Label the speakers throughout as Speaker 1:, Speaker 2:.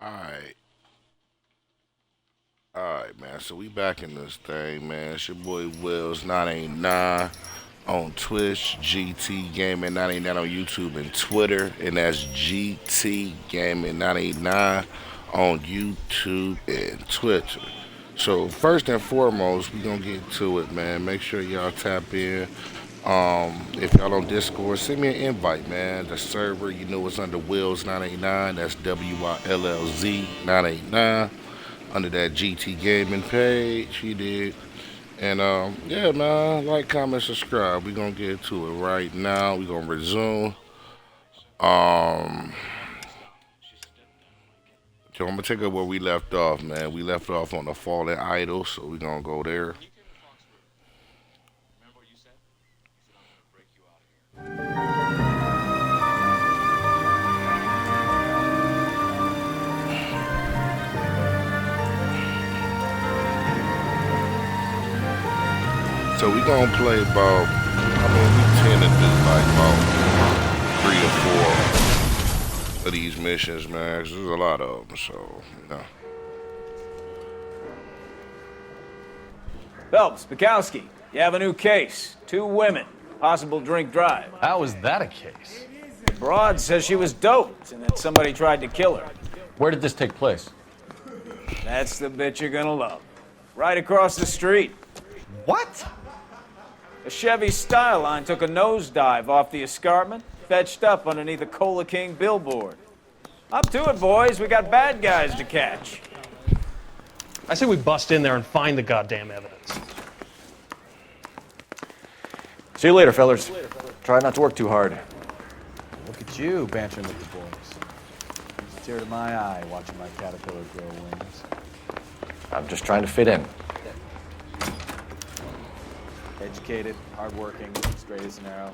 Speaker 1: Alright. Alright, man. So we back in this thing, man. It's your boy Wills 989 on Twitch, GT Gaming 989 on YouTube and Twitter, and that's GT Gaming 989 on YouTube and Twitter. So first and foremost, we gonna get to it, man. Make sure y'all tap in. If y'all on Discord, send me an invite, man. The server, you know, it's under Wills 989. That's WILLZ 989 under that GT Gaming page. You did. And yeah, man, like, comment, subscribe. We gonna get to it right now. We gonna resume. Um, so I'm gonna take up where we left off, man. We left off on the fallen idol, so we gonna go there. So we gonna play about. I mean, we tend to do like about 3 or 4 of these missions, man. 'Cause there's a lot of them, so you know.
Speaker 2: Phelps, Bukowski, you have a new case. 2 women, possible drink drive.
Speaker 3: How is that a case?
Speaker 2: Broad says she was doped and that somebody tried to kill her.
Speaker 3: Where did this take place?
Speaker 2: That's the bit you're gonna love. Right across the street.
Speaker 3: What?
Speaker 2: A Chevy Styline took a nosedive off the escarpment, fetched up underneath a Cola King billboard. Up to it, boys. We got bad guys to catch.
Speaker 4: I say we bust in there and find the goddamn evidence.
Speaker 5: See you later, fellers. Try not to work too hard.
Speaker 6: Look at you bantering with the boys. It's a tear to my eye watching my caterpillar grow wings.
Speaker 5: I'm just trying to fit in.
Speaker 6: Educated, hardworking, straight as an arrow.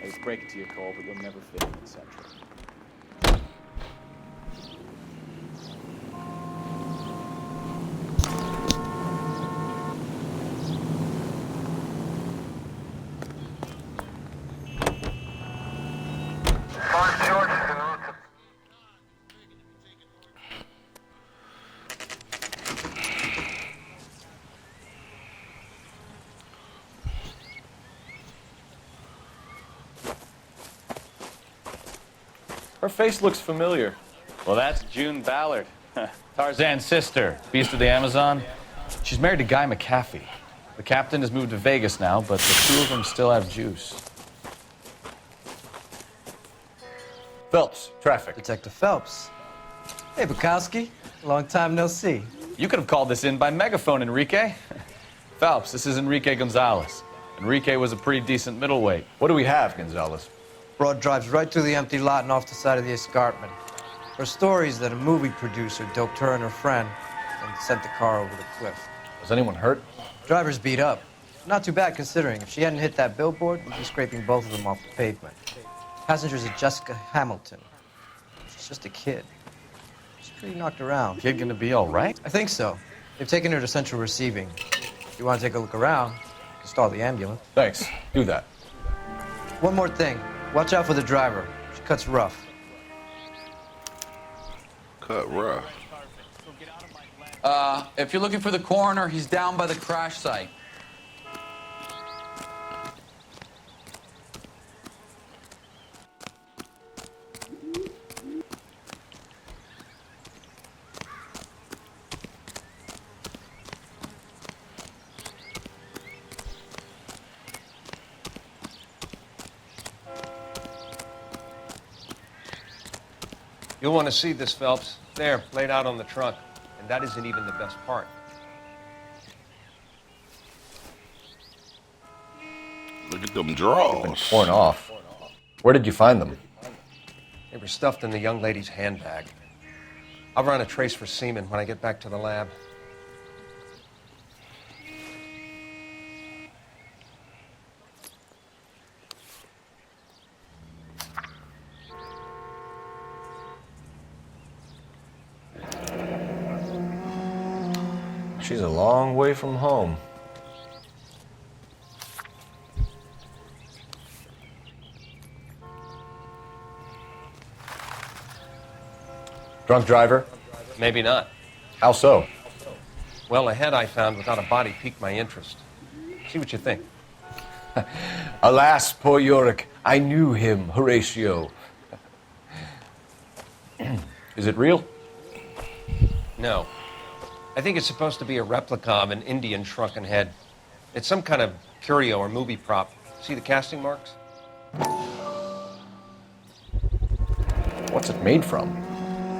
Speaker 6: I just break it to you, Cole, but you'll never fit in the Central.
Speaker 5: Her face looks familiar.
Speaker 3: Well, that's June Ballard, Tarzan's sister, beast of the Amazon. She's married to Guy McAfee. The captain has moved to Vegas now, but the 2 of them still have juice. Phelps, traffic.
Speaker 7: Detective Phelps. Hey, Bukowski. Long time no see.
Speaker 3: You could have called this in by megaphone, Enrique. Phelps, this is Enrique Gonzalez. Enrique was a pretty decent middleweight. What do we have, Gonzalez?
Speaker 7: Broad drives right through the empty lot and off the side of the escarpment. Her story is that a movie producer doped her and her friend and sent the car over the cliff.
Speaker 3: Was anyone hurt?
Speaker 7: Driver's beat up. Not too bad considering. If she hadn't hit that billboard, we'd be scraping both of them off the pavement. Passengers are Jessica Hamilton. She's just a kid. She's pretty knocked around.
Speaker 3: Kid gonna be all right?
Speaker 7: I think so. They've taken her to Central Receiving. If you want to take a look around, you can stall the ambulance.
Speaker 3: Thanks. Do that.
Speaker 7: One more thing. Watch out for the driver. She cuts rough.
Speaker 1: Cut rough.
Speaker 8: If you're looking for the coroner, he's down by the crash site.
Speaker 4: You'll want to see this, Phelps. There, laid out on the trunk. And that isn't even the best part.
Speaker 1: Look at them draws.
Speaker 3: Torn off. Where did you find them?
Speaker 4: They were stuffed in the young lady's handbag. I'll run a trace for semen when I get back to the lab.
Speaker 5: She's a long way from home. Drunk driver?
Speaker 4: Maybe not.
Speaker 5: How so?
Speaker 4: Well, a head I found without a body piqued my interest. See what you think.
Speaker 5: Alas, poor Yorick. I knew him, Horatio. Is it real?
Speaker 4: No. I think it's supposed to be a replica of an Indian shrunken head. It's some kind of curio or movie prop. See the casting marks?
Speaker 5: What's it made from?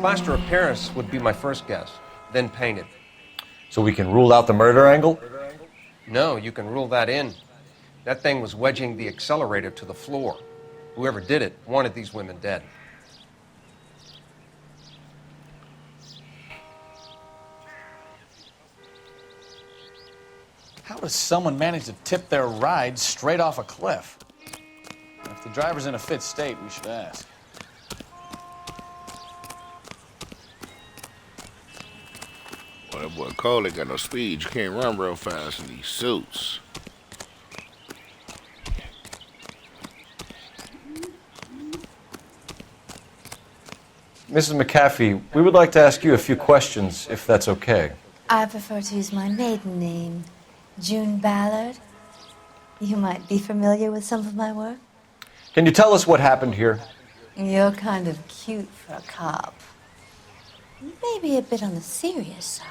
Speaker 4: Plaster of Paris would be my first guess, then painted.
Speaker 5: So we can rule out the murder angle?
Speaker 4: No, you can rule that in. That thing was wedging the accelerator to the floor. Whoever did it wanted these women dead.
Speaker 3: How does someone manage to tip their ride straight off a cliff? If the driver's in a fit state, we should ask.
Speaker 1: Well, that boy Cole ain't got no speed. You can't run real fast in these suits.
Speaker 5: Mrs. McAfee, we would like to ask you a few questions, if that's okay.
Speaker 9: I prefer to use my maiden name, June Ballard. You might be familiar with some of my work.
Speaker 5: Can you tell us what happened here?
Speaker 9: You're kind of cute for a cop. Maybe a bit on the serious side.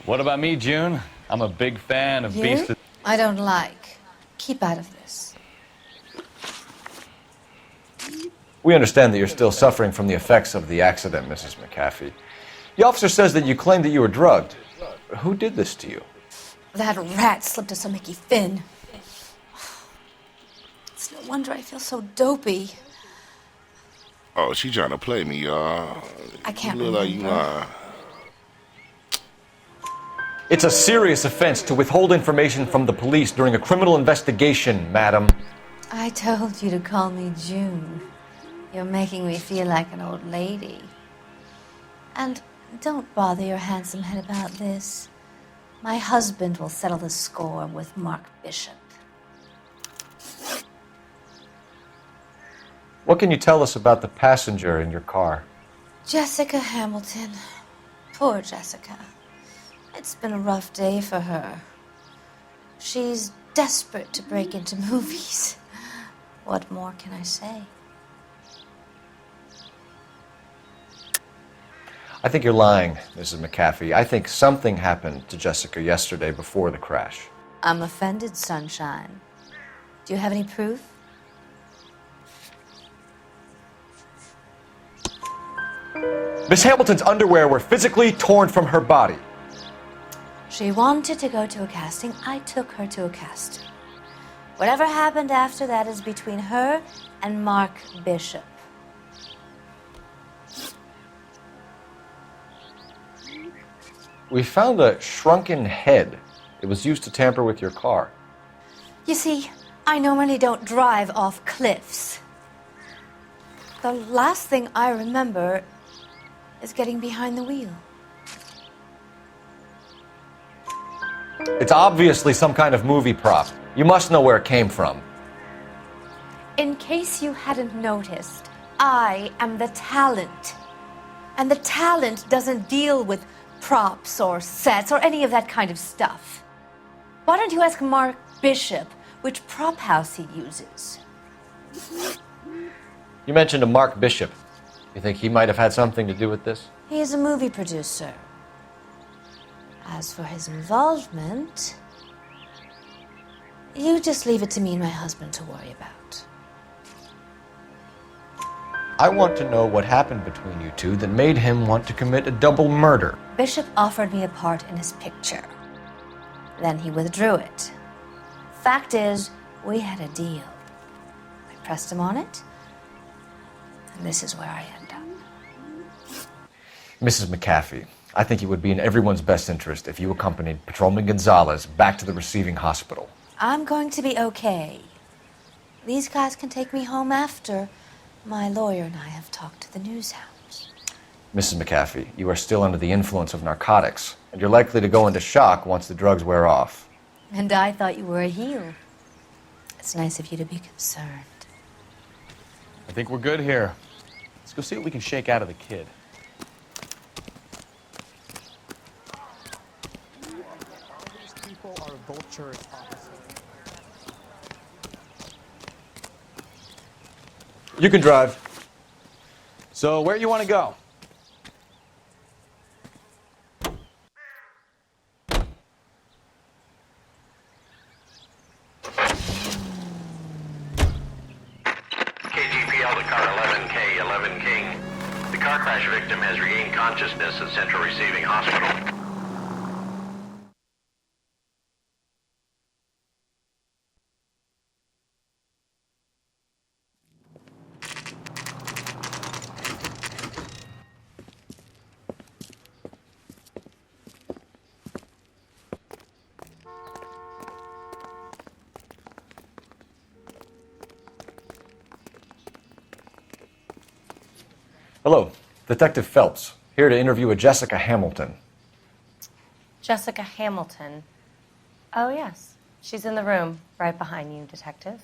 Speaker 3: What about me, June? I'm a big fan of
Speaker 9: You?
Speaker 3: Beast of...
Speaker 9: I don't like. Keep out of this.
Speaker 5: We understand that you're still suffering from the effects of the accident, Mrs. McAfee. The officer says that you claimed that you were drugged. Who did this to you?
Speaker 9: That rat slipped us a Mickey Finn. It's no wonder I feel so dopey.
Speaker 1: Oh, she trying to play me, y'all.
Speaker 9: I can't
Speaker 1: You look like you
Speaker 9: remember.
Speaker 1: lying.
Speaker 5: It's a serious offense to withhold information from the police during a criminal investigation, madam.
Speaker 9: I told you to call me June. You're making me feel like an old lady. And don't bother your handsome head about this. My husband will settle the score with Mark Bishop.
Speaker 5: What can you tell us about the passenger in your car?
Speaker 9: Jessica Hamilton. Poor Jessica. It's been a rough day for her. She's desperate to break into movies. What more can I say?
Speaker 5: I think you're lying, Mrs. McAfee. I think something happened to Jessica yesterday before the crash.
Speaker 9: I'm offended, Sunshine. Do you have any proof?
Speaker 5: Miss Hamilton's underwear were physically torn from her body.
Speaker 9: She wanted to go to a casting. I took her to a casting. Whatever happened after that is between her and Mark Bishop.
Speaker 5: We found a shrunken head. It was used to tamper with your car.
Speaker 9: You see, I normally don't drive off cliffs. The last thing I remember is getting behind the wheel.
Speaker 5: It's obviously some kind of movie prop. You must know where it came from.
Speaker 9: In case you hadn't noticed, I am the talent. And the talent doesn't deal with props or sets or any of that kind of stuff. Why don't you ask Mark Bishop which prop house he uses?
Speaker 5: You mentioned a Mark Bishop. You think he might have had something to do with this?
Speaker 9: He is a movie producer. As for his involvement, you just leave it to me and my husband to worry about.
Speaker 5: I want to know what happened between you two that made him want to commit a double murder.
Speaker 9: Bishop offered me a part in his picture. Then he withdrew it. Fact is, we had a deal. I pressed him on it, and this is where I end up.
Speaker 5: Mrs. McAfee, I think it would be in everyone's best interest if you accompanied Patrolman Gonzalez back to the receiving hospital.
Speaker 9: I'm going to be okay. These guys can take me home after. My lawyer and I have talked to the news hounds.
Speaker 5: Mrs. McAfee, you are still under the influence of narcotics, and you're likely to go into shock once the drugs wear off.
Speaker 9: And I thought you were a heel. It's nice of you to be concerned.
Speaker 3: I think we're good here. Let's go see what we can shake out of the kid.
Speaker 10: vultures opposite.
Speaker 5: You can drive.
Speaker 8: So, where you want to go?
Speaker 11: KGPL to car 11K, 11 King. The car crash victim has regained consciousness at Central Receiving Hospital.
Speaker 5: Hello, Detective Phelps, here to interview a Jessica Hamilton.
Speaker 12: Jessica Hamilton. Oh, yes. She's in the room, right behind you, Detective.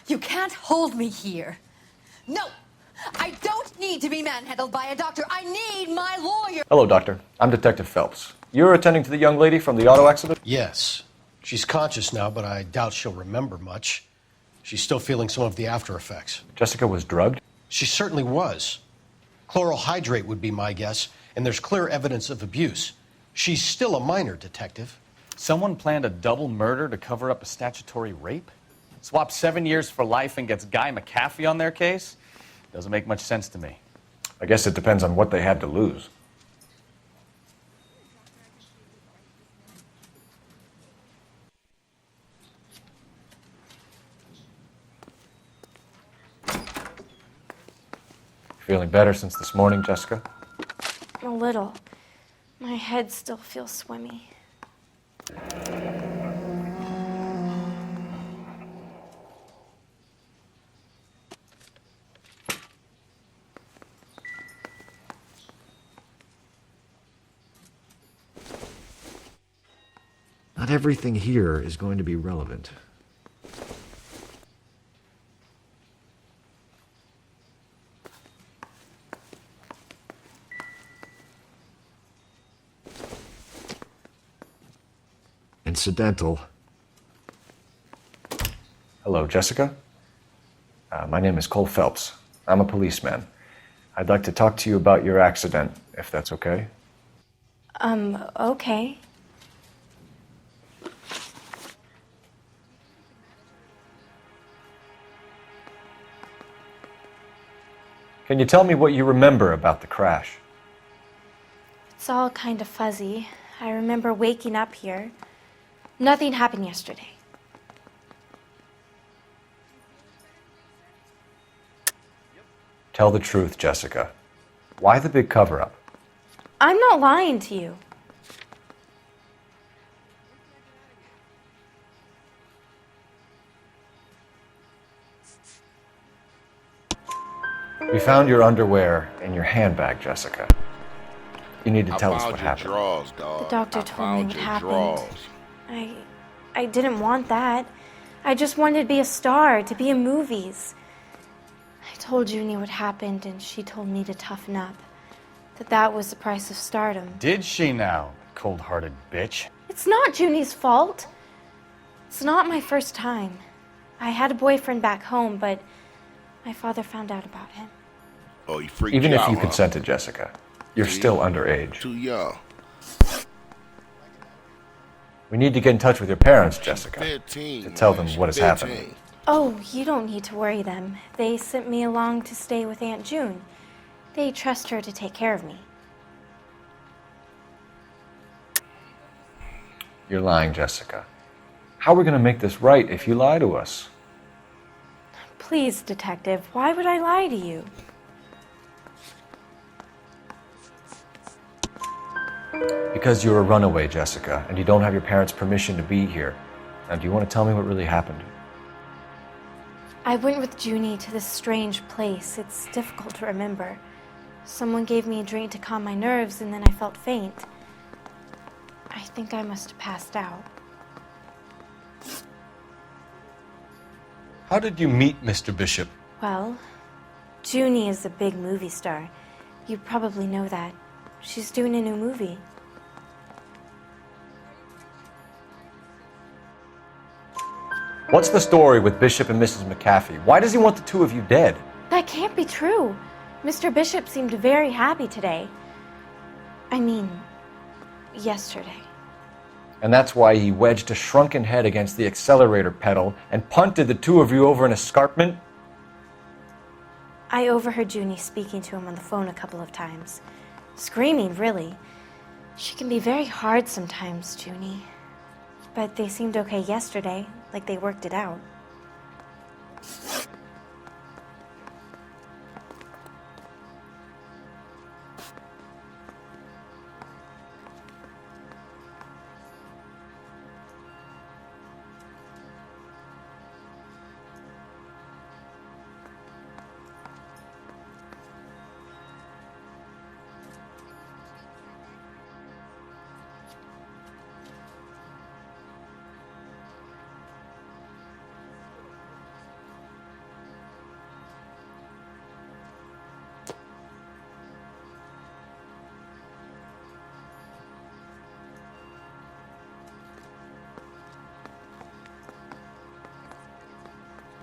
Speaker 9: You can't hold me here. No! I don't need to be manhandled by a doctor. I need my lawyer.
Speaker 5: Hello, Doctor. I'm Detective Phelps. You're attending to the young lady from the auto accident?
Speaker 13: Yes. She's conscious now, but I doubt she'll remember much. She's still feeling some of the after effects.
Speaker 5: Jessica was drugged?
Speaker 13: She certainly was. Chloral hydrate would be my guess, and there's clear evidence of abuse. She's still a minor, Detective.
Speaker 3: Someone planned a double murder to cover up a statutory rape? Swap 7 years for life and gets Guy McAfee on their case? Doesn't make much sense to me.
Speaker 5: I guess it depends on what they had to lose. Feeling better since this morning, Jessica?
Speaker 14: A little. My head still feels swimmy.
Speaker 15: Not everything here is going to be relevant. Incidental.
Speaker 5: Hello, Jessica. My name is Cole Phelps. I'm a policeman. I'd like to talk to you about your accident, if that's okay.
Speaker 14: Okay.
Speaker 5: Can you tell me what you remember about the crash?
Speaker 14: It's all kind of fuzzy. I remember waking up here. Nothing happened yesterday.
Speaker 5: Tell the truth, Jessica. Why the big cover-up?
Speaker 14: I'm not lying to you.
Speaker 5: We found your underwear in your handbag, Jessica. You need to tell us
Speaker 1: I
Speaker 5: what
Speaker 1: found your
Speaker 5: happened.
Speaker 1: drawers, dog.
Speaker 14: The doctor
Speaker 1: I
Speaker 14: told me
Speaker 1: found
Speaker 14: what
Speaker 1: your
Speaker 14: happened.
Speaker 1: drawers.
Speaker 14: I didn't want that. I just wanted to be a star, to be in movies. I told Junie what happened, and she told me to toughen up. That was the price of stardom.
Speaker 3: Did she now, cold-hearted bitch?
Speaker 14: It's not Junie's fault. It's not my first time. I had a boyfriend back home, but my father found out about him.
Speaker 1: Oh, he freaked
Speaker 5: Even
Speaker 1: you
Speaker 5: if
Speaker 1: out,
Speaker 5: you
Speaker 1: huh?
Speaker 5: consented, Jessica, you're
Speaker 1: See?
Speaker 5: still underage.
Speaker 1: Too young.
Speaker 5: We need to get in touch with your parents, Jessica,
Speaker 1: 15,
Speaker 5: to tell
Speaker 1: man.
Speaker 5: them what has
Speaker 1: She's
Speaker 5: happened.
Speaker 1: 15.
Speaker 14: Oh, you don't need to worry them. They sent me along to stay with Aunt June. They trust her to take care of me.
Speaker 5: You're lying, Jessica. How are we going to make this right if you lie to us?
Speaker 14: Please, Detective, why would I lie to you?
Speaker 5: Because you're a runaway, Jessica, and you don't have your parents' permission to be here. Now, do you want to tell me what really happened?
Speaker 14: I went with Junie to this strange place. It's difficult to remember. Someone gave me a drink to calm my nerves, and then I felt faint. I think I must have passed out.
Speaker 13: How did you meet Mr. Bishop?
Speaker 14: Well, Junie is a big movie star. You probably know that. She's doing a new movie.
Speaker 5: What's the story with Bishop and Mrs. McAfee? Why does he want the two of you dead?
Speaker 14: That can't be true. Mr. Bishop seemed very happy today. I mean, yesterday.
Speaker 5: And that's why he wedged a shrunken head against the accelerator pedal and punted the two of you over an escarpment?
Speaker 14: I overheard Junie speaking to him on the phone a couple of times. Screaming, really. She can be very hard sometimes, Junie. But they seemed okay yesterday, like they worked it out.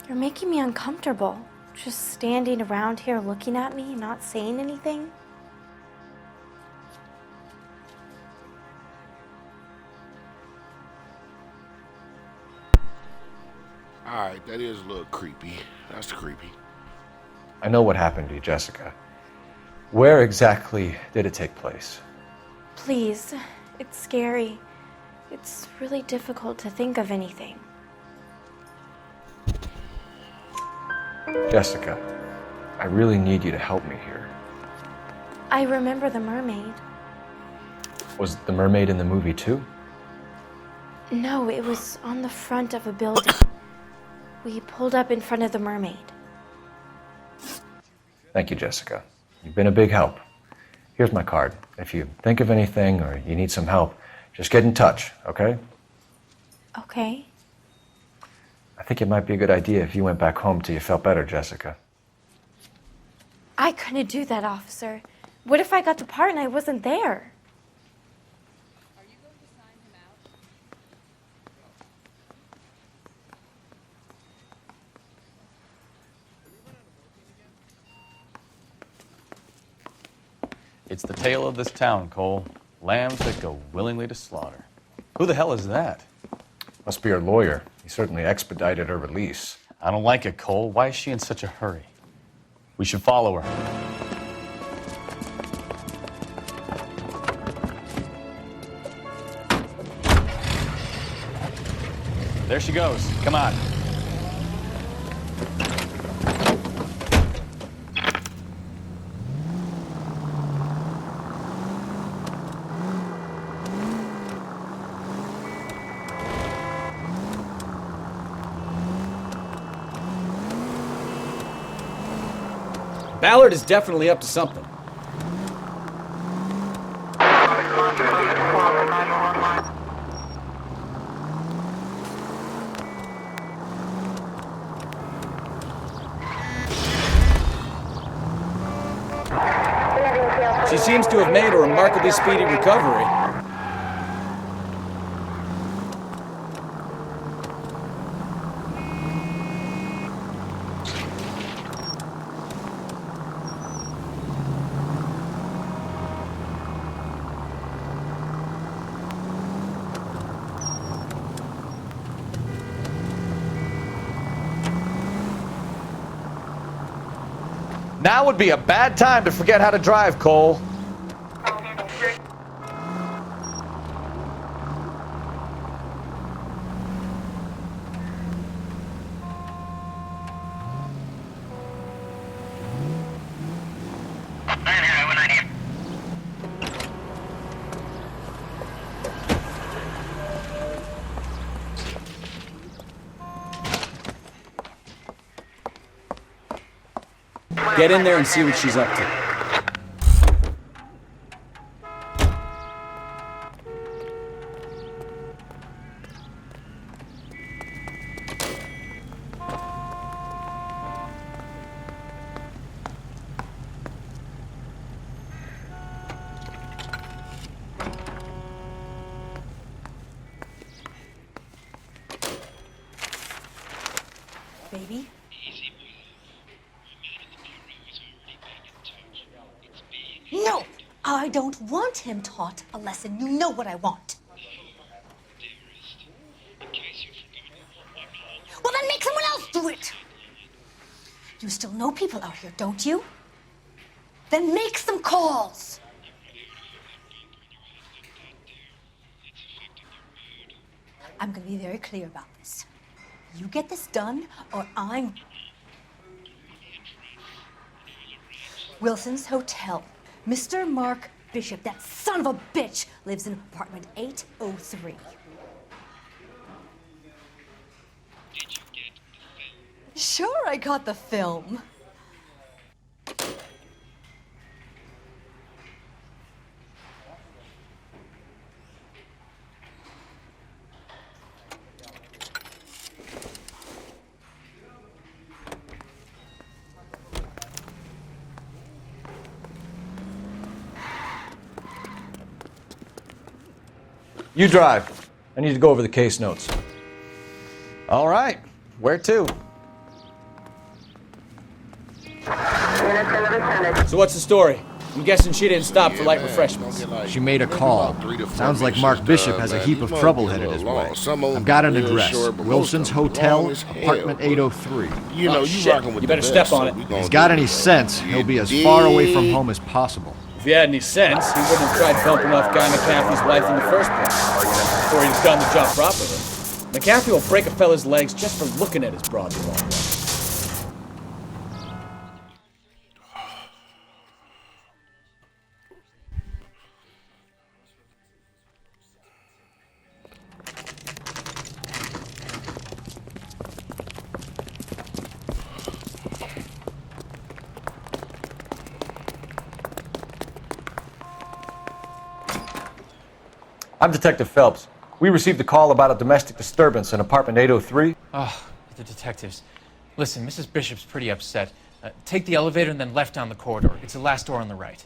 Speaker 14: You're making me uncomfortable. Just standing around here looking at me, not saying anything.
Speaker 1: Alright, that is a little creepy. That's creepy.
Speaker 5: I know what happened to you, Jessica. Where exactly did it take place?
Speaker 14: Please, it's scary. It's really difficult to think of anything.
Speaker 5: Jessica, I really need you to help me here.
Speaker 14: I remember the mermaid.
Speaker 5: Was the mermaid in the movie too?
Speaker 14: No, it was on the front of a building. We pulled up in front of the mermaid.
Speaker 5: Thank you, Jessica. You've been a big help. Here's my card. If you think of anything or you need some help, just get in touch, okay?
Speaker 14: Okay.
Speaker 5: I think it might be a good idea if you went back home till you felt better, Jessica.
Speaker 14: I couldn't do that, officer. What if I got the part and I wasn't there?
Speaker 3: It's the tale of this town, Cole. Lambs that go willingly to slaughter. Who the hell is that?
Speaker 5: Must be her lawyer. He certainly expedited her release.
Speaker 3: I don't like it, Cole. Why is she in such a hurry? We should follow her. There she goes. Come on.
Speaker 8: Ballard is definitely up to something. She seems to have made a remarkably speedy recovery.
Speaker 3: Now would be a bad time to forget how to drive, Cole.
Speaker 8: Get in there and see what she's up to.
Speaker 9: baby. No! I don't want him taught a lesson. You know what I want. Well, then make someone else do it! You still know people out here, don't you? Then make some calls! I'm gonna be very clear about this. You get this done, or I'm... Wilson's Hotel. Mr. Mark Bishop, that son of a bitch, lives in apartment 803. Sure, I got the film.
Speaker 5: You drive. I need to go over the case notes.
Speaker 8: All right. Where to? So what's the story? I'm guessing she didn't stop for light refreshments.
Speaker 15: She made a call. Sounds like Mark Bishop has a heap of trouble headed his way. I've got an address. Wilson's Hotel, apartment 803.
Speaker 1: You know, you rocking with
Speaker 8: You better step on it.
Speaker 15: If he's got any sense, he'll be as far away from home as possible.
Speaker 8: If he had any sense, he wouldn't have tried bumping off Guy McCaffrey's wife in the first place. Before he'd done the job properly. McCaffrey will break a fella's legs just for looking at his broad the wrong way.
Speaker 5: I'm Detective Phelps. We received a call about a domestic disturbance in apartment 803.
Speaker 10: Oh, the detectives. Listen, Mrs. Bishop's pretty upset. Take the elevator and then left down the corridor. It's the last door on the right.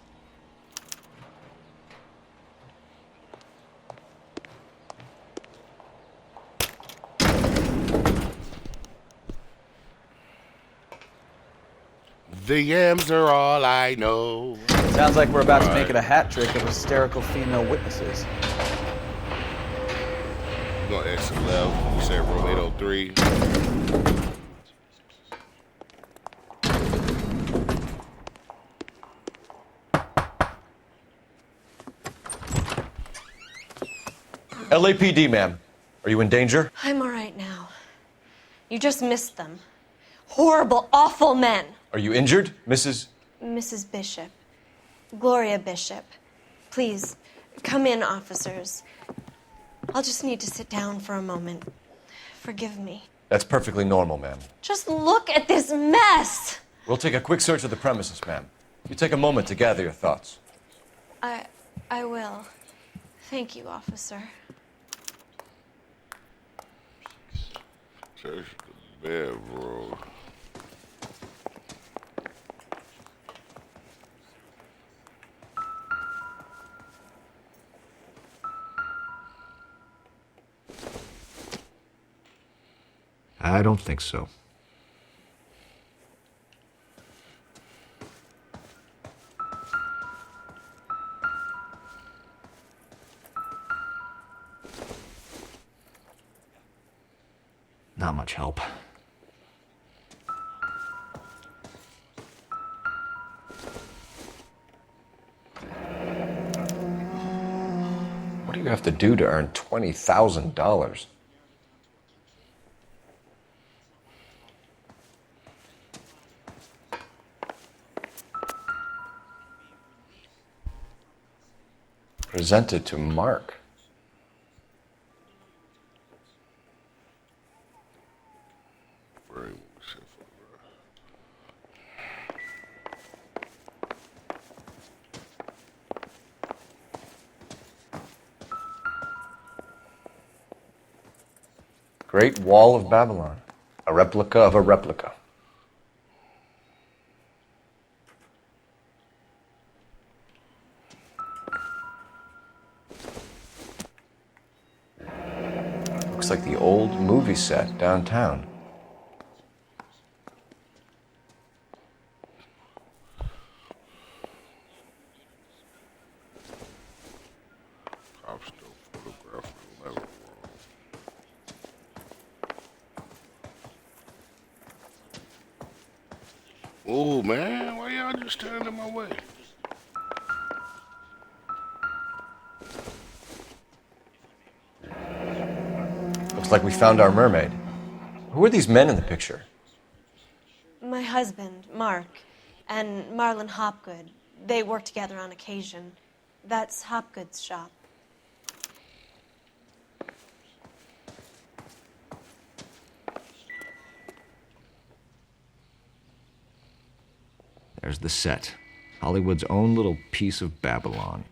Speaker 1: The yams are all I know.
Speaker 6: Sounds like we're about to make it a hat trick of hysterical female witnesses.
Speaker 1: We're gonna exit left. You said room 803.
Speaker 5: LAPD, ma'am. Are you in danger?
Speaker 12: I'm all right now. You just missed them. Horrible, awful men.
Speaker 5: Are you injured, Mrs.
Speaker 12: Mrs. Bishop. Gloria Bishop. Please, come in, officers. I'll just need to sit down for a moment. Forgive me.
Speaker 5: That's perfectly normal, ma'am.
Speaker 12: Just look at this mess!
Speaker 5: We'll take a quick search of the premises, ma'am. You take a moment to gather your thoughts.
Speaker 12: I will. Thank you, officer.
Speaker 1: Search the bedroom.
Speaker 15: I don't think so. Not much help.
Speaker 5: What do you have to do to earn $20,000? Presented to Mark. Great Wall of Babylon. A replica of a replica. Looks like the old movie set downtown.
Speaker 1: Oh, man, why y'all just standing in my way?
Speaker 5: Looks like we found our mermaid. Who are these men in the picture?
Speaker 12: My husband, Mark, and Marlon Hopgood. They work together on occasion. That's Hopgood's shop.
Speaker 15: There's the set. Hollywood's own little piece of Babylon.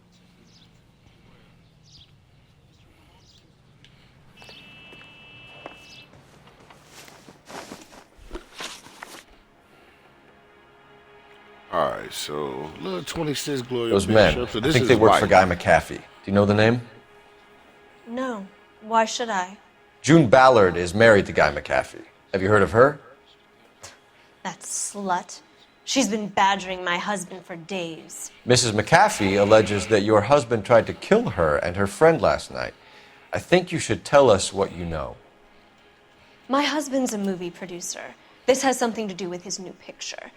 Speaker 1: Alright, so, little 26 Gloria
Speaker 5: Those men,
Speaker 1: Bishop. So
Speaker 5: I
Speaker 1: this
Speaker 5: think
Speaker 1: is
Speaker 5: they work
Speaker 1: wife.
Speaker 5: for Guy McAfee. Do you know the name?
Speaker 12: No. Why should I?
Speaker 5: June Ballard is married to Guy McAfee. Have you heard of her?
Speaker 12: That slut. She's been badgering my husband for days.
Speaker 5: Mrs. McAfee alleges that your husband tried to kill her and her friend last night. I think you should tell us what you know.
Speaker 12: My husband's a movie producer. This has something to do with his new picture.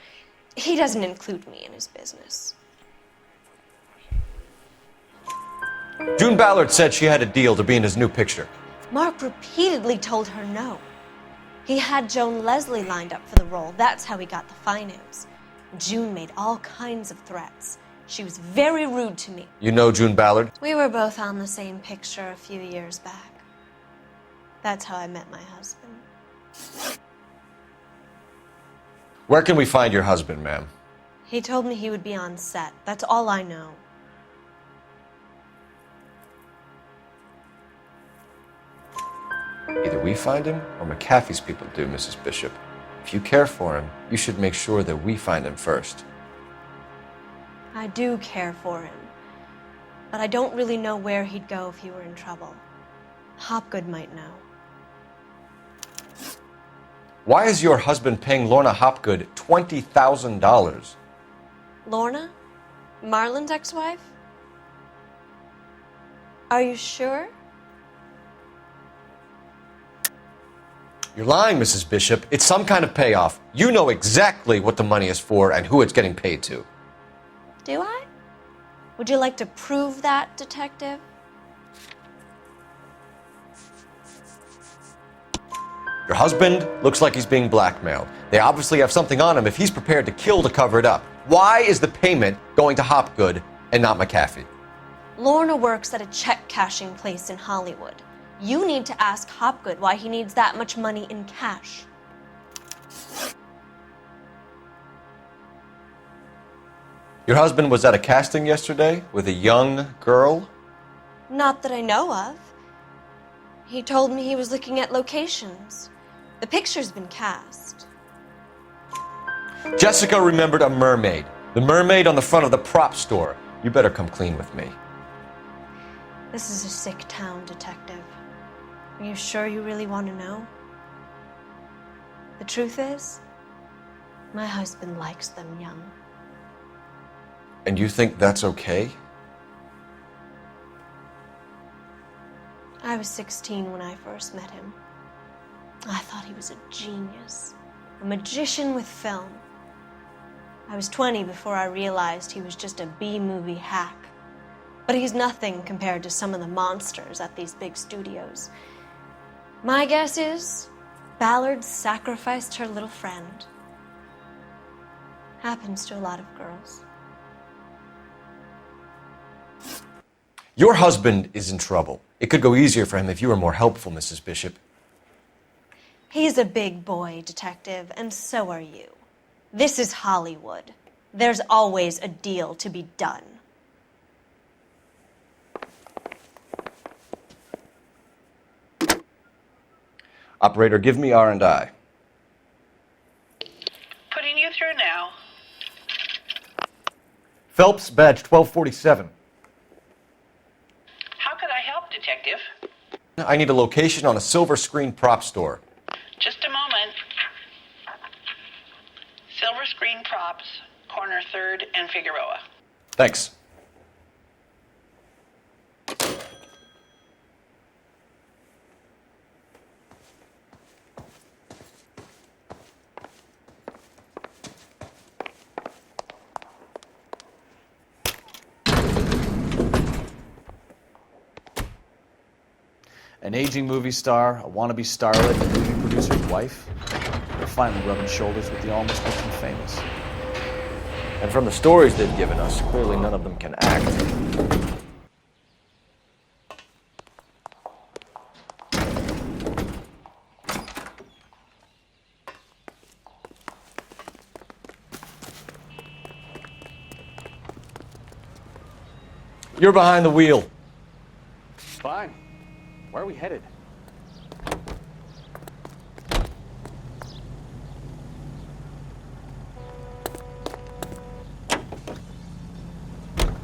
Speaker 12: He doesn't include me in his business.
Speaker 5: June Ballard said she had a deal to be in his new picture.
Speaker 12: Mark repeatedly told her no. He had Joan Leslie lined up for the role. That's how he got the finance. June made all kinds of threats. She was very rude to me.
Speaker 5: You know June Ballard?
Speaker 12: We were both on the same picture a few years back. That's how I met my husband.
Speaker 5: Where can we find your husband, ma'am?
Speaker 12: He told me he would be on set. That's all I know.
Speaker 5: Either we find him or McAfee's people do, Mrs. Bishop. If you care for him, you should make sure that we find him first.
Speaker 12: I do care for him, but I don't really know where he'd go if he were in trouble. Hopgood might know.
Speaker 5: Why is your husband paying Lorna Hopgood $20,000?
Speaker 12: Lorna? Marlon's ex-wife? Are you sure?
Speaker 5: You're lying, Mrs. Bishop. It's some kind of payoff. You know exactly what the money is for and who it's getting paid to.
Speaker 12: Do I? Would you like to prove that, detective?
Speaker 5: Your husband looks like he's being blackmailed. They obviously have something on him if he's prepared to kill to cover it up. Why is the payment going to Hopgood and not McAfee?
Speaker 12: Lorna works at a check-cashing place in Hollywood. You need to ask Hopgood why he needs that much money in cash.
Speaker 5: Your husband was at a casting yesterday with a young girl?
Speaker 12: Not that I know of. He told me he was looking at locations. The picture's been cast.
Speaker 5: Jessica remembered a mermaid. The mermaid on the front of the prop store. You better come clean with me.
Speaker 12: This is a sick town, detective. Are you sure you really want to know? The truth is, my husband likes them young.
Speaker 5: And you think that's okay?
Speaker 12: I was 16 when I first met him. I thought he was a genius, a magician with film. I was 20 before I realized he was just a B-movie hack. But he's nothing compared to some of the monsters at these big studios. My guess is Ballard sacrificed her little friend. Happens to a lot of girls.
Speaker 5: Your husband is in trouble. It could go easier for him if you were more helpful, Mrs. Bishop.
Speaker 12: He's a big boy, detective, and so are you. This is Hollywood. There's always a deal to be done.
Speaker 5: Operator, give me R&I.
Speaker 16: Putting you through now.
Speaker 15: Phelps, badge 1247.
Speaker 16: How could I help, Detective?
Speaker 5: I need a location on a silver screen prop store.
Speaker 16: Just a moment. Silver Screen Props, corner 3rd and Figueroa.
Speaker 5: Thanks.
Speaker 6: An aging movie star, a wannabe starlet, a movie producer's wife. They're finally rubbing shoulders with the almost rich and famous.
Speaker 5: And from the stories they've given us, clearly none of them can act. You're behind the wheel.
Speaker 6: Fine. Where are we headed?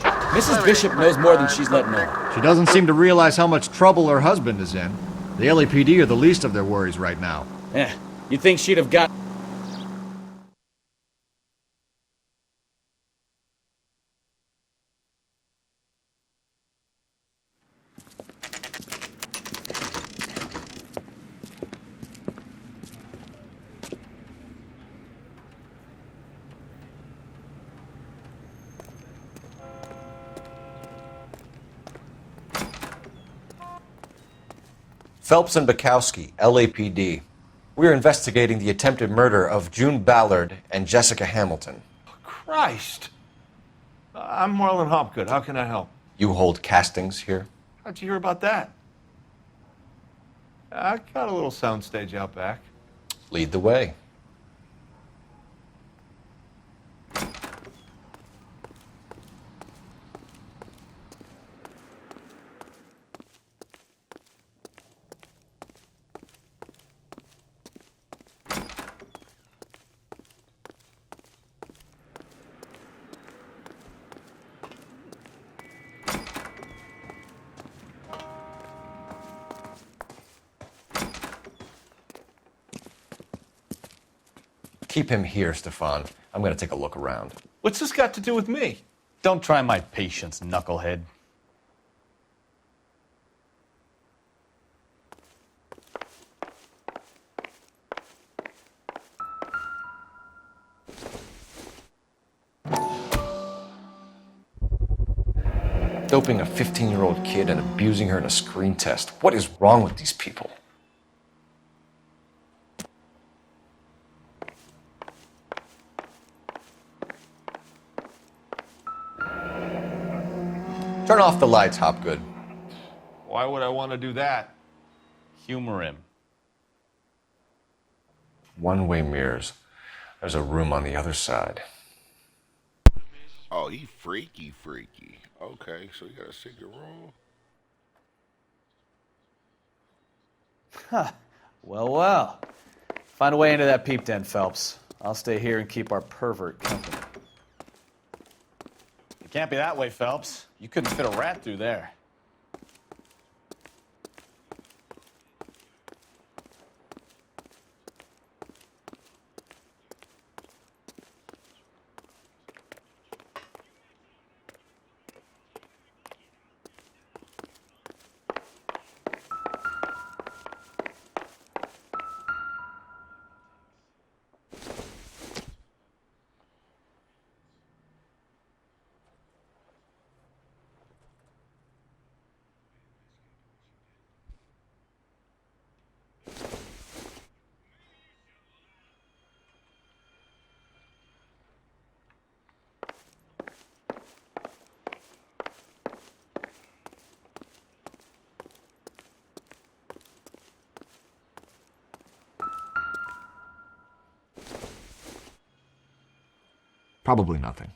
Speaker 6: Mrs. Bishop knows more than she's letting on.
Speaker 15: She doesn't seem to realize how much trouble her husband is in. The LAPD are the least of their worries right now.
Speaker 8: You'd think she'd have got...
Speaker 5: Phelps and Bukowski, LAPD. We are investigating the attempted murder of June Ballard and Jessica Hamilton.
Speaker 17: Christ! I'm Marlon Hopgood. How can I help?
Speaker 5: You hold castings here?
Speaker 17: How'd you hear about that? I got a little soundstage out back.
Speaker 5: Lead the way. Keep him here, Stefan. I'm going to take a look around.
Speaker 17: What's this got to do with me?
Speaker 3: Don't try my patience, knucklehead.
Speaker 5: Doping a 15-year-old kid and abusing her in a screen test. What is wrong with these people? Turn off the lights, Hopgood.
Speaker 17: Why would I want to do that?
Speaker 3: Humor him.
Speaker 5: One-way mirrors. There's a room on the other side.
Speaker 1: Oh, he freaky. Okay, so you got a secret room?
Speaker 6: Huh. Well. Find a way into that peep den, Phelps. I'll stay here and keep our pervert company.
Speaker 3: It can't be that way, Phelps. You couldn't fit a rat through there.
Speaker 15: Probably nothing.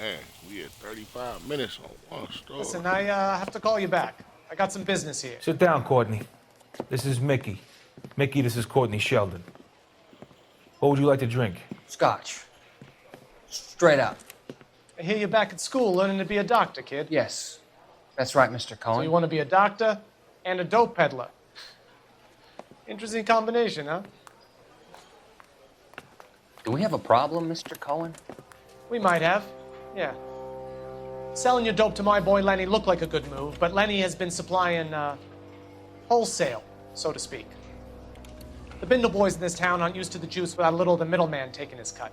Speaker 1: Man, we had 35 minutes on one story.
Speaker 18: Listen, I have to call you back. I got some business here.
Speaker 17: Sit down, Courtney. This is Mickey. Mickey, this is Courtney Sheldon. What would you like to drink?
Speaker 7: Scotch. Straight up.
Speaker 18: I hear you're back at school learning to be a doctor, kid.
Speaker 7: Yes. That's right, Mr. Cohen.
Speaker 18: So you want to be a doctor and a dope peddler. Interesting combination, huh?
Speaker 7: Do we have a problem, Mr. Cohen?
Speaker 18: We might have, yeah. Selling your dope to my boy Lenny looked like a good move, but Lenny has been supplying, wholesale, so to speak. The Bindle boys in this town aren't used to the juice without a little of the middleman taking his cut.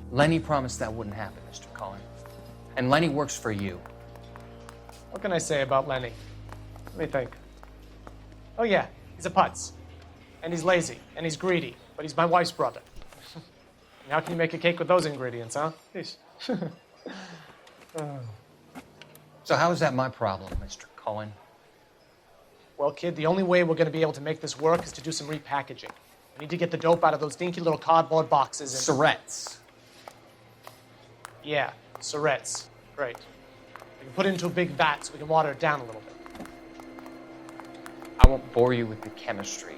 Speaker 7: Lenny promised that wouldn't happen, Mr. Cohen. And Lenny works for you.
Speaker 18: What can I say about Lenny? Let me think. Oh yeah, he's a putz. And he's lazy, and he's greedy, but he's my wife's brother. And how can you make a cake with those ingredients, huh? Jeez.
Speaker 7: So how is that my problem, Mr. Cohen?
Speaker 18: Well, kid, the only way we're going to be able to make this work is to do some repackaging. We need to get the dope out of those dinky little cardboard boxes and...
Speaker 7: Surrettes.
Speaker 18: Yeah, Surrettes. Great. We can put it into a big vat so we can water it down a little bit.
Speaker 7: I won't bore you with the chemistry,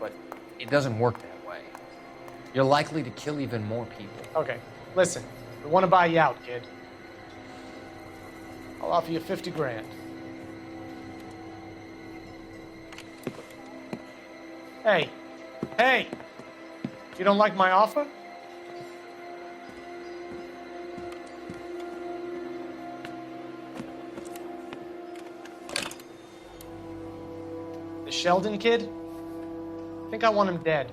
Speaker 7: but it doesn't work that way. You're likely to kill even more people.
Speaker 18: Okay, listen. We want to buy you out, kid. I'll offer you 50 grand. Hey, hey! You don't like my offer? The Sheldon kid? I think I want him dead.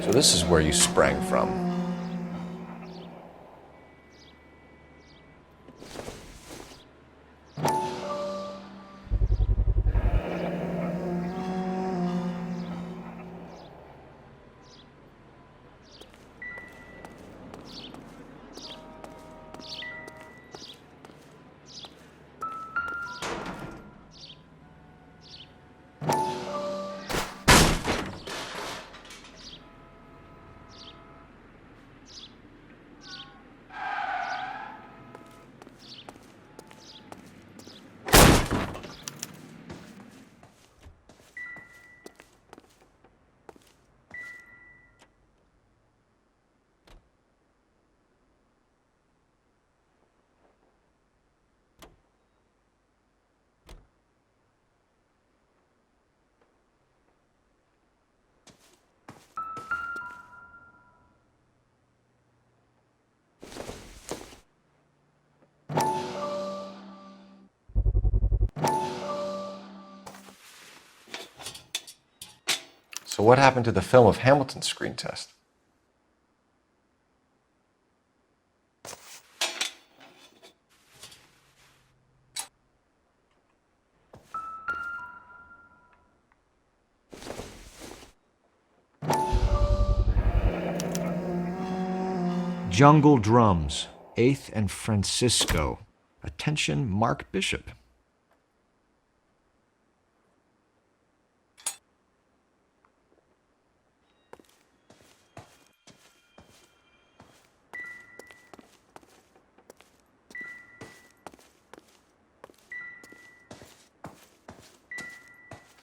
Speaker 5: So this is where you sprang from. So what happened to the film of Hamilton's screen test?
Speaker 15: Jungle Drums, 8th and Francisco. Attention, Mark Bishop.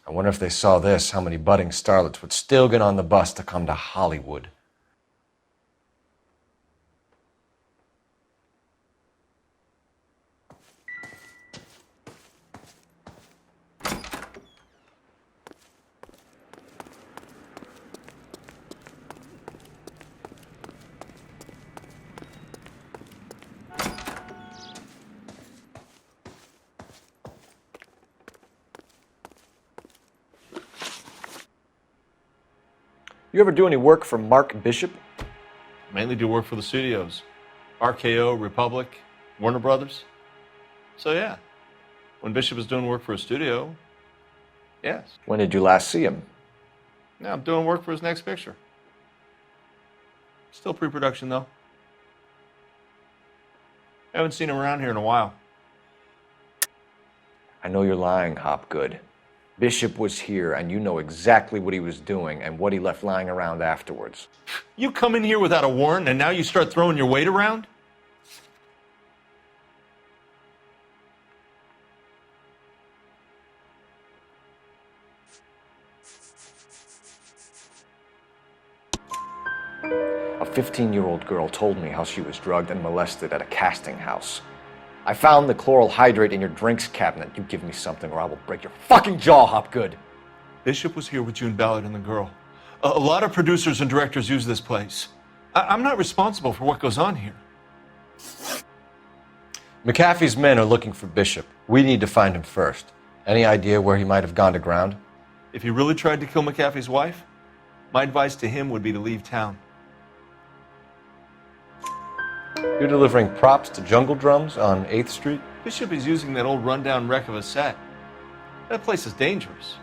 Speaker 5: I wonder if they saw this, how many budding starlets would still get on the bus to come to Hollywood. You ever do any work for Mark Bishop?
Speaker 17: Mainly do work for the studios. RKO, Republic, Warner Brothers. So yeah, when Bishop was doing work for a studio, yes.
Speaker 5: When did you last see him?
Speaker 17: Now I'm doing work for his next picture. Still pre-production, though. Haven't seen him around here in a while.
Speaker 5: I know you're lying, Hopgood. Bishop was here, and you know exactly what he was doing and what he left lying around afterwards.
Speaker 17: You come in here without a warrant, and now you start throwing your weight around?
Speaker 5: A 15-year-old girl told me how she was drugged and molested at a casting house. I found the chloral hydrate in your drinks cabinet. You give me something or I will break your fucking jaw, Hopgood.
Speaker 17: Bishop was here with June Ballard and the girl. A lot of producers and directors use this place. I'm not responsible for what goes on here.
Speaker 5: McAfee's men are looking for Bishop. We need to find him first. Any idea where he might have gone to ground?
Speaker 17: If he really tried to kill McAfee's wife, my advice to him would be to leave town.
Speaker 5: You're delivering props to Jungle Drums on 8th Street?
Speaker 17: Bishop is using that old rundown wreck of a set. That place is dangerous.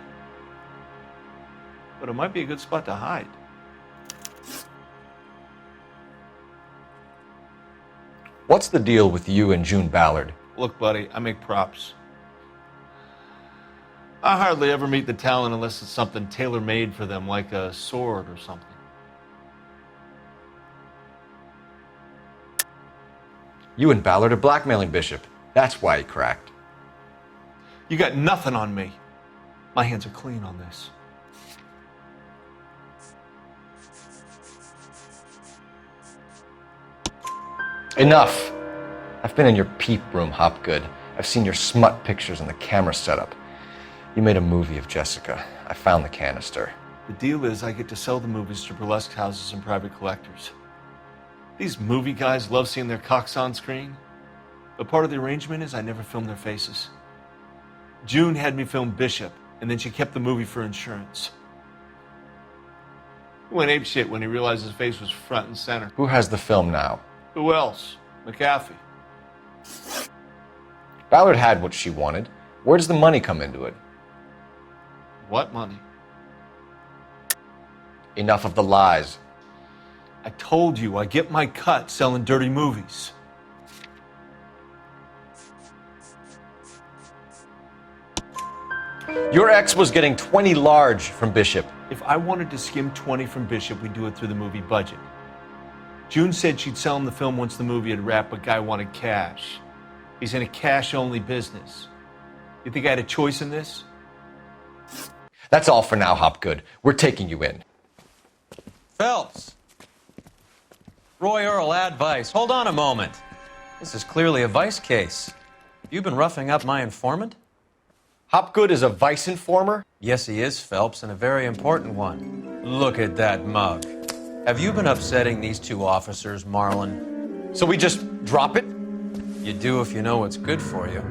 Speaker 17: But it might be a good spot to hide.
Speaker 5: What's the deal with you and June Ballard?
Speaker 17: Look, buddy, I make props. I hardly ever meet the talent unless it's something tailor-made for them, like a sword or something.
Speaker 5: You and Ballard are blackmailing Bishop. That's why he cracked.
Speaker 17: You got nothing on me. My hands are clean on this.
Speaker 5: Enough! I've been in your peep room, Hopgood. I've seen your smut pictures and the camera setup. You made a movie of Jessica. I found the canister.
Speaker 17: The deal is I get to sell the movies to burlesque houses and private collectors. These movie guys love seeing their cocks on screen, but part of the arrangement is I never film their faces. June had me film Bishop, and then she kept the movie for insurance. He went apeshit when he realized his face was front and center.
Speaker 5: Who has the film now?
Speaker 17: Who else? McAfee.
Speaker 5: Ballard had what she wanted. Where does the money come into it?
Speaker 17: What money?
Speaker 5: Enough of the lies.
Speaker 17: I told you I get my cut selling dirty movies.
Speaker 5: Your ex was getting 20 large from Bishop.
Speaker 17: If I wanted to skim 20 from Bishop, we'd do it through the movie budget. June said she'd sell him the film once the movie had wrapped, but Guy wanted cash. He's in a cash-only business. You think I had a choice in this?
Speaker 5: That's all for now, Hopgood. We're taking you in.
Speaker 4: Phelps! Roy Earl, advice. Hold on a moment. This is clearly a vice case. You've been roughing up my informant?
Speaker 5: Hopgood is a vice informer?
Speaker 4: Yes, he is, Phelps, and a very important one. Look at that mug. Have you been upsetting these two officers, Marlin?
Speaker 5: So we just drop it?
Speaker 4: You do if you know what's good for you.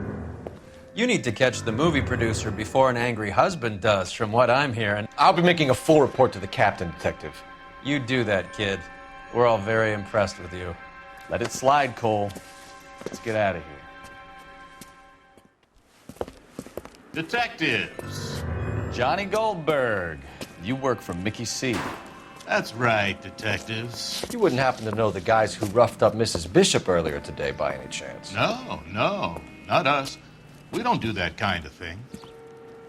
Speaker 4: You need to catch the movie producer before an angry husband does, from what I'm hearing.
Speaker 5: I'll be making a full report to the captain, Detective.
Speaker 4: You do that, kid. We're all very impressed with you.
Speaker 6: Let it slide, Cole. Let's get out of here.
Speaker 19: Detectives.
Speaker 6: Johnny Goldberg. You work for Mickey C.
Speaker 19: That's right, detectives.
Speaker 5: You wouldn't happen to know the guys who roughed up Mrs. Bishop earlier today by any chance?
Speaker 19: No, not us. We don't do that kind of thing.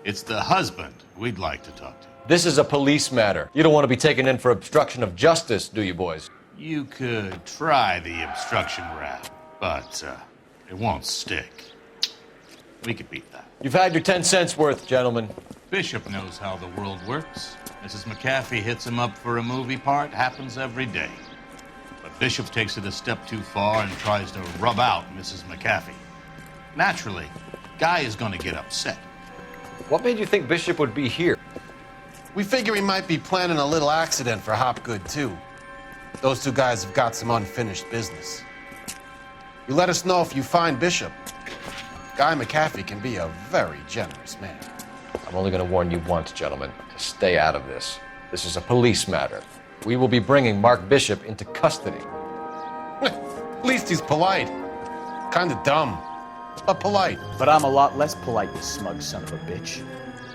Speaker 19: It's the husband we'd like to talk to.
Speaker 5: This is a police matter. You don't want to be taken in for obstruction of justice, do you, boys?
Speaker 19: You could try the obstruction rap, but it won't stick. We could beat that.
Speaker 5: You've had your 10 cents worth, gentlemen.
Speaker 19: Bishop knows how the world works. Mrs. McAfee hits him up for a movie part. Happens every day. But Bishop takes it a step too far and tries to rub out Mrs. McAfee. Naturally, Guy is going to get upset.
Speaker 5: What made you think Bishop would be here?
Speaker 13: We figure he might be planning a little accident for Hopgood, too. Those two guys have got some unfinished business. You let us know if you find Bishop. Guy McAfee can be a very generous man.
Speaker 5: I'm only going to warn you once, gentlemen, to stay out of this. This is a police matter. We will be bringing Mark Bishop into custody.
Speaker 13: At least he's polite. Kind of dumb, but polite.
Speaker 6: But I'm a lot less polite, you smug son of a bitch.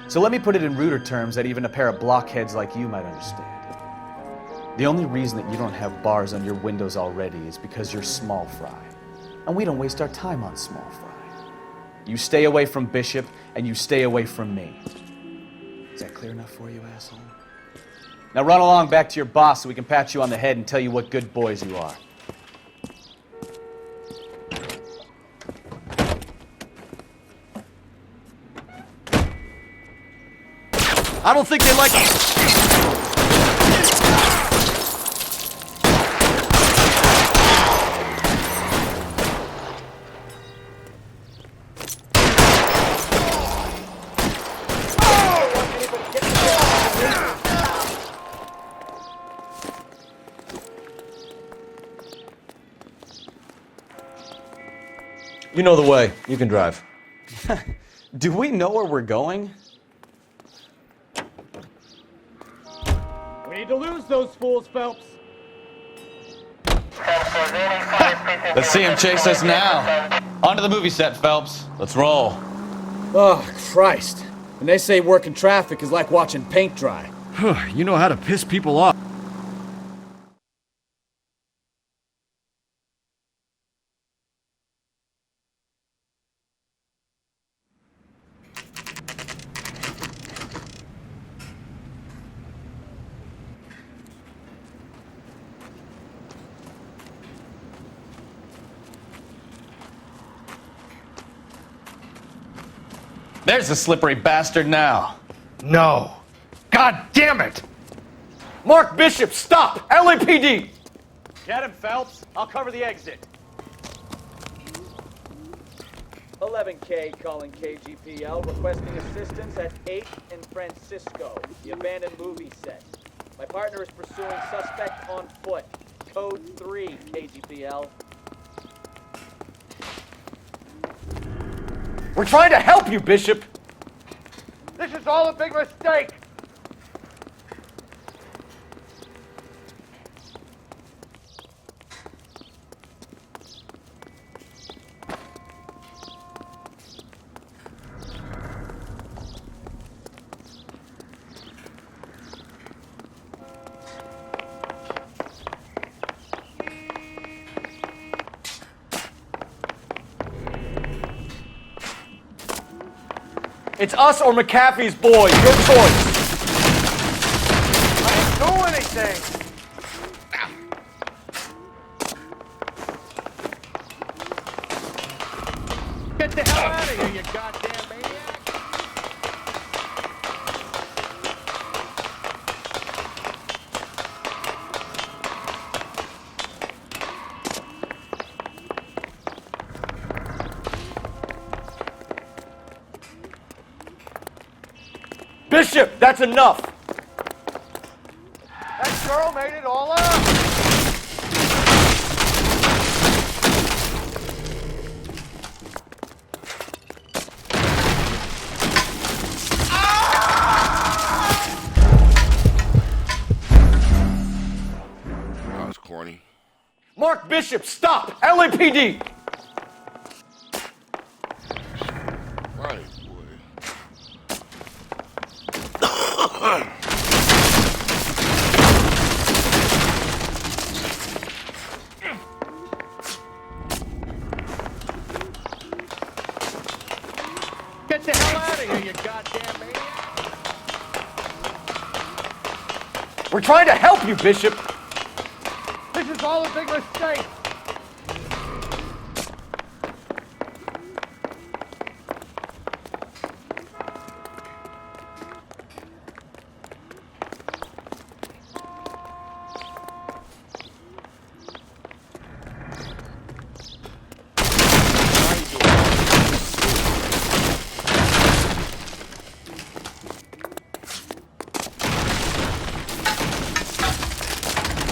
Speaker 6: So let me put it in ruder terms that even a pair of blockheads like you might understand. The only reason that you don't have bars on your windows already is because you're small fry. And we don't waste our time on small fry. You stay away from Bishop, and you stay away from me. Is that clear enough for you, asshole? Now run along back to your boss so we can pat you on the head and tell you what good boys you are.
Speaker 15: I don't think they like it.
Speaker 5: You know the way. You can drive.
Speaker 6: Do we know where we're going?
Speaker 8: We need to lose those fools, Phelps.
Speaker 3: Let's see him chase us now. Onto the movie set, Phelps. Let's roll.
Speaker 8: Oh, Christ. When they say working traffic is like watching paint dry.
Speaker 15: You know how to piss people off.
Speaker 3: There's the slippery bastard now.
Speaker 5: No. God damn it! Mark Bishop, stop! LAPD!
Speaker 6: Get him, Phelps. I'll cover the exit. 11K calling KGPL, requesting assistance at 8th and Francisco, the abandoned movie set. My partner is pursuing suspect on foot. Code 3, KGPL.
Speaker 5: We're trying to help you, Bishop!
Speaker 8: This is all a big mistake!
Speaker 5: It's us or McAfee's boys. Your choice.
Speaker 8: I didn't do anything! Get the hell out of here, you goddamn maniac!
Speaker 5: Bishop, that's enough!
Speaker 8: That girl made it all up!
Speaker 1: That was corny.
Speaker 5: Mark Bishop, stop! LAPD!
Speaker 1: Right,
Speaker 8: Get the hell out of here, you goddamn maniac!
Speaker 5: We're trying to help you, Bishop!
Speaker 8: This is all a big mistake!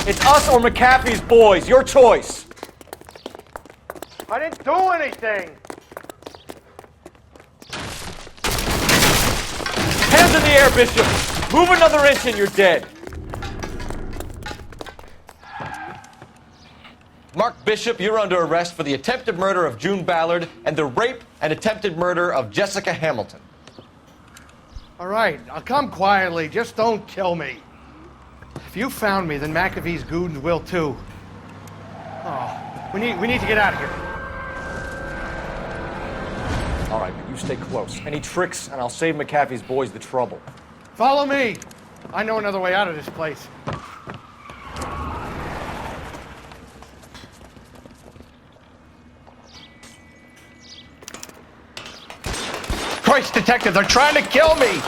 Speaker 5: It's us or McAfee's boys. Your choice.
Speaker 8: I didn't do anything!
Speaker 5: Hands in the air, Bishop. Move another inch and you're dead.
Speaker 3: Mark Bishop, you're under arrest for the attempted murder of June Ballard and the rape and attempted murder of Jessica Hamilton.
Speaker 18: All right, I'll come quietly. Just don't kill me. If you found me, then McAfee's goons will too. Oh, we need to get out of here.
Speaker 5: All right, but you stay close. Any tricks, and I'll save McAfee's boys the trouble.
Speaker 18: Follow me. I know another way out of this place. Christ, detective, they're trying to kill me!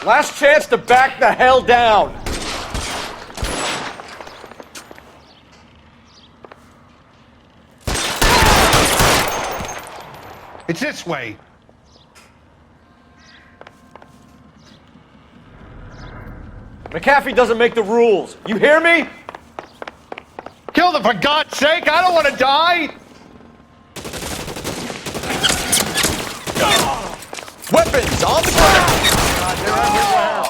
Speaker 5: Last chance to back the hell down!
Speaker 18: It's this way.
Speaker 5: McAfee doesn't make the rules. You hear me?
Speaker 18: Kill them for God's sake! I don't want to die!
Speaker 5: Weapons on the ground!
Speaker 18: They're everywhere.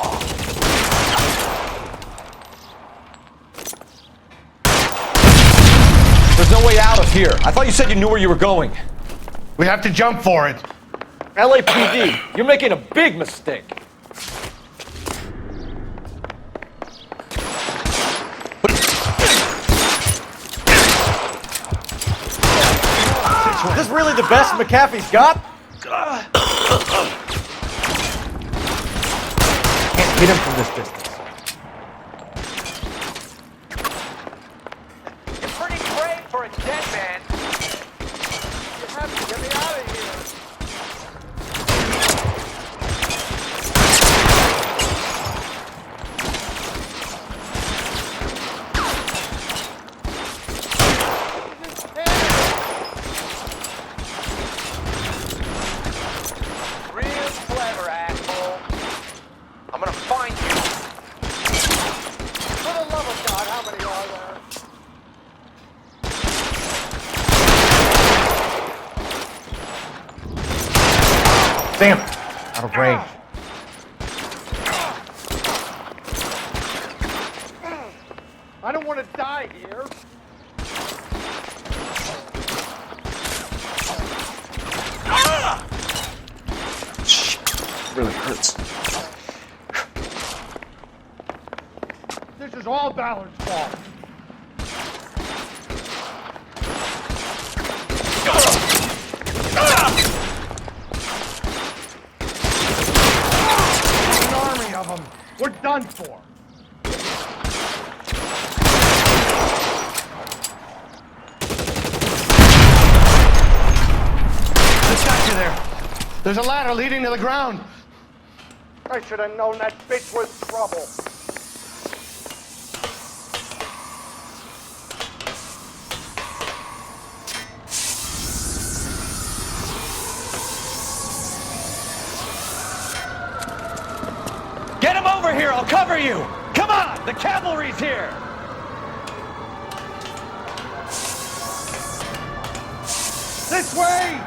Speaker 5: There's no way out of here. I thought you said you knew where you were going.
Speaker 18: We have to jump for it.
Speaker 5: LAPD, you're making a big mistake. Is this really the best McAfee's got? Can't hit him from this distance.
Speaker 18: You're pretty brave for a dead man. You have to get me out of here.
Speaker 5: Damn it! Out of range.
Speaker 18: I don't want to die here.
Speaker 5: Really hurts.
Speaker 18: This is all Ballard's fault. An army of them. We're done for. Let's got you there. There's a ladder leading to the ground. I should have known that bitch was trouble.
Speaker 3: Get him over here, I'll cover you! Come on, the cavalry's here!
Speaker 18: This way!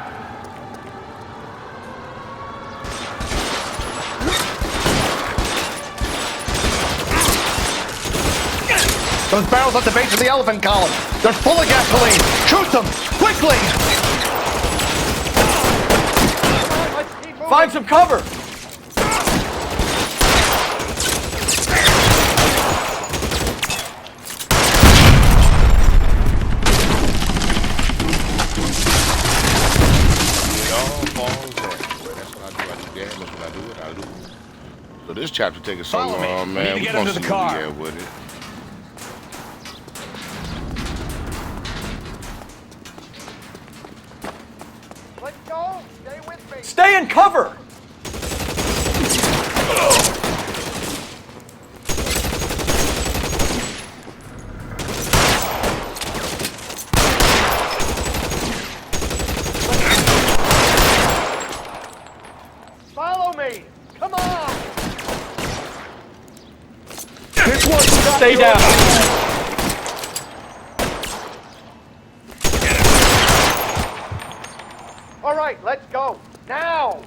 Speaker 18: Those barrels at the base of the elephant column. They're full of gasoline. Shoot them! Quickly!
Speaker 5: Find some cover!
Speaker 1: So this chapter taking so
Speaker 3: Follow me.
Speaker 1: long,
Speaker 3: We
Speaker 1: man.
Speaker 3: need to get him to the car.
Speaker 1: Yeah, with it.
Speaker 18: Let's go! Stay with me!
Speaker 5: Stay in cover!
Speaker 18: Follow me! Come on!
Speaker 5: This one, stay down.
Speaker 18: All right, let's go. Now!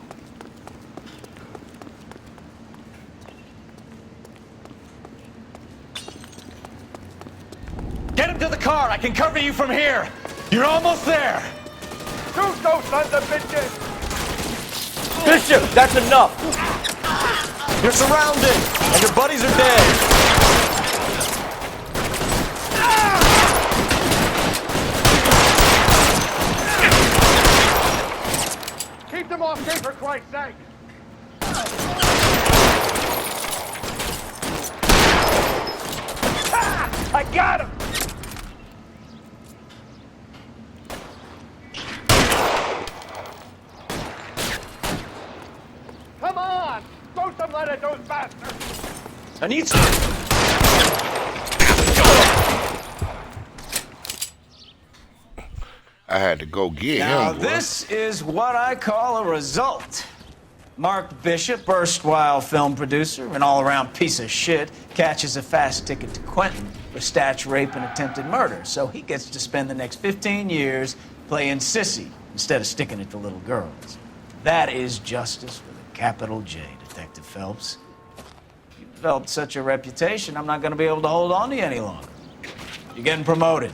Speaker 3: Get him to the car, I can cover you from here! You're almost there!
Speaker 18: Shoot those sons of bitches!
Speaker 2: Bishop, that's enough!
Speaker 20: You're surrounded, and your buddies are dead.
Speaker 21: Keep them off me, for Christ's sake! I got him! Come on! Throw some lead at those bastards!
Speaker 20: I need some.
Speaker 1: I had to go get
Speaker 2: Now,
Speaker 1: him, boy.
Speaker 2: this is what I call a result. Mark Bishop, erstwhile film producer, an all-around piece of shit, catches a fast ticket to Quentin for statch rape and attempted murder. So he gets to spend the next 15 years playing sissy instead of sticking it to little girls. That is justice with a capital J, Detective Phelps. You've developed such a reputation, I'm not going to be able to hold on to you any longer. You're getting promoted.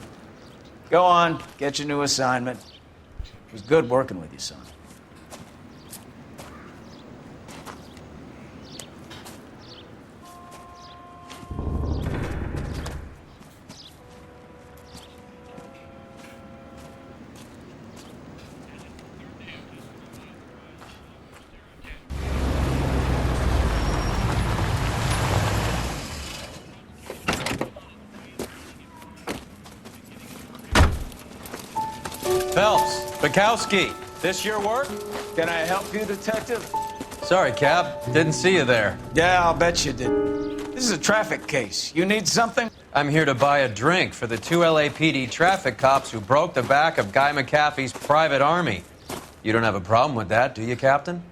Speaker 2: Go on, get your new assignment. It was good working with you, son.
Speaker 3: Phelps, Bukowski, this your work?
Speaker 2: Can I help you, Detective?
Speaker 3: Sorry, Cap. Didn't see you there.
Speaker 2: Yeah, I'll bet you did. This is a traffic case. You need something?
Speaker 3: I'm here to buy a drink for the 2 LAPD traffic cops who broke the back of Guy McAfee's private army. You don't have a problem with that, do you, Captain?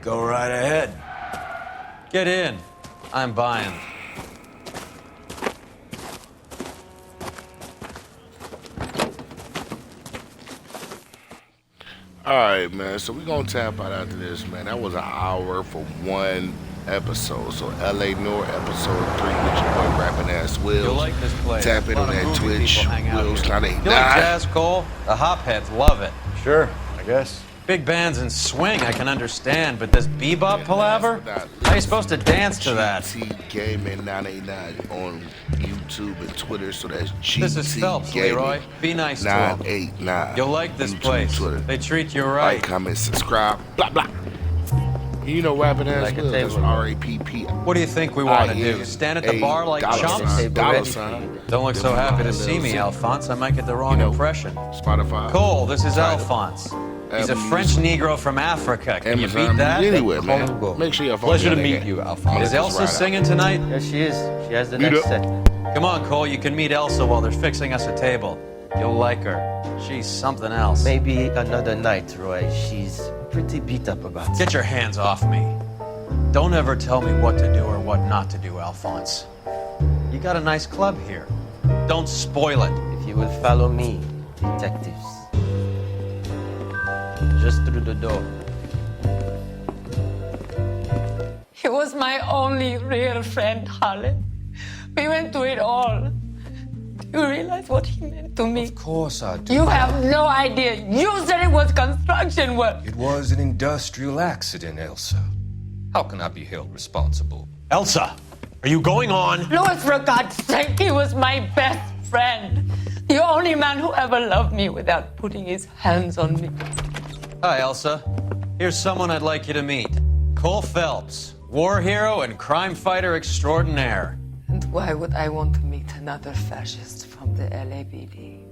Speaker 2: Go right ahead.
Speaker 3: Get in. I'm buying.
Speaker 1: All right, man. So we're going to tap out after this, man. That was an hour for one episode. So LA Noir episode 3 with your boy rapping ass Wills.
Speaker 3: You'll like this place.
Speaker 1: Tap in
Speaker 3: A
Speaker 1: on
Speaker 3: lot of
Speaker 1: that
Speaker 3: movie
Speaker 1: Twitch.
Speaker 3: people hang out
Speaker 1: Wills
Speaker 3: here.
Speaker 1: 989.
Speaker 3: You like jazz, Cole? The hopheads love it.
Speaker 5: Sure, I guess.
Speaker 3: Big bands and swing, I can understand, but this bebop palaver? How are you supposed to dance to that?
Speaker 1: GT Gaming 989 on YouTube and Twitter. So that's GT
Speaker 3: This is Phelps,
Speaker 1: Gaming
Speaker 3: Leroy. Be nice to him.
Speaker 1: 989.
Speaker 3: You'll like this
Speaker 1: YouTube,
Speaker 3: place.
Speaker 1: Twitter.
Speaker 3: They treat you right.
Speaker 1: Like, comment, subscribe, blah, blah. You know rapping ass
Speaker 3: Like a
Speaker 1: Wills. That's
Speaker 3: table.
Speaker 1: R-A-P-P.
Speaker 3: What do you think we want to do? Stand at the bar like chumps? Don't look so happy to see me, Alphonse. I might get the wrong impression.
Speaker 1: Spotify.
Speaker 3: Cole, this is
Speaker 1: Tidal.
Speaker 3: Alphonse. He's a
Speaker 1: Amazon.
Speaker 3: French Negro from Africa. Can
Speaker 1: Amazon.
Speaker 3: you beat that?
Speaker 1: Anyway, man. Make sure you follow
Speaker 3: Pleasure to
Speaker 1: me.
Speaker 3: meet you, Alphonse. Is Elsa singing tonight?
Speaker 7: Yes, she is. She has the
Speaker 1: Meet
Speaker 7: next
Speaker 1: up.
Speaker 7: set.
Speaker 3: Come on, Cole. You can meet Elsa while they're fixing us a table. You'll like her. She's something else.
Speaker 7: Maybe another night, Roy. She's pretty beat up about it.
Speaker 3: Get your hands off me. Don't ever tell me what to do or what not to do, Alphonse. You got a nice club here. Don't spoil it.
Speaker 7: If you will follow me, detectives. Just through the door.
Speaker 22: He was my only real friend, Harlan. We went through it all. Do you realize what he meant to me?
Speaker 23: Of course I do.
Speaker 22: You have no idea. You said it was construction work.
Speaker 23: It was an industrial accident, Elsa. How can I be held responsible?
Speaker 20: Elsa, are you going on?
Speaker 22: Louis, for God's sake, he was my best friend. The only man who ever loved me without putting his hands on me.
Speaker 3: Hi, Elsa. Here's someone I'd like you to meet. Cole Phelps, war hero and crime fighter extraordinaire.
Speaker 22: And why would I want to meet another fascist from the LAPD?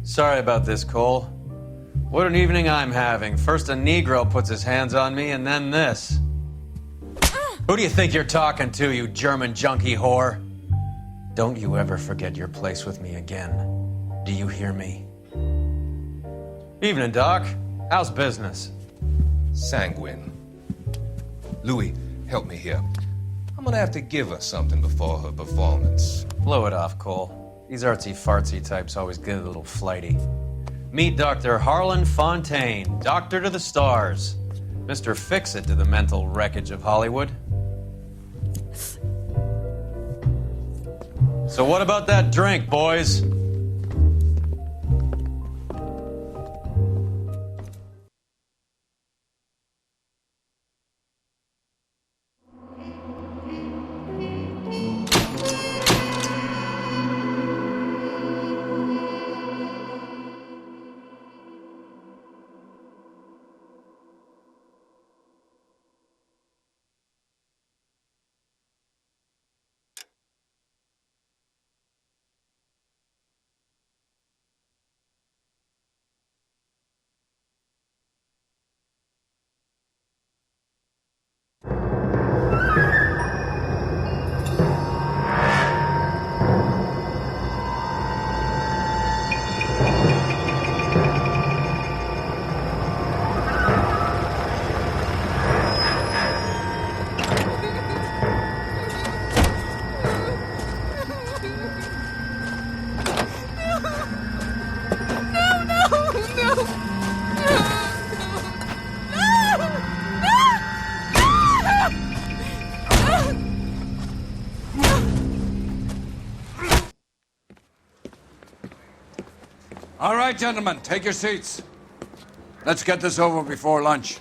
Speaker 3: Sorry about this, Cole. What an evening I'm having. First a Negro puts his hands on me, and then this. Who do you think you're talking to, you German junkie whore? Don't you ever forget your place with me again. Do you hear me? Evening, Doc. How's business?
Speaker 23: Sanguine. Louis, help me here. I'm gonna have to give her something before her performance.
Speaker 3: Blow it off, Cole. These artsy-fartsy types always get a little flighty. Meet Dr. Harlan Fontaine, doctor to the stars. Mr. Fix-It to the mental wreckage of Hollywood. So what about that drink, boys?
Speaker 9: right, gentlemen, take your seats. Let's get this over before lunch.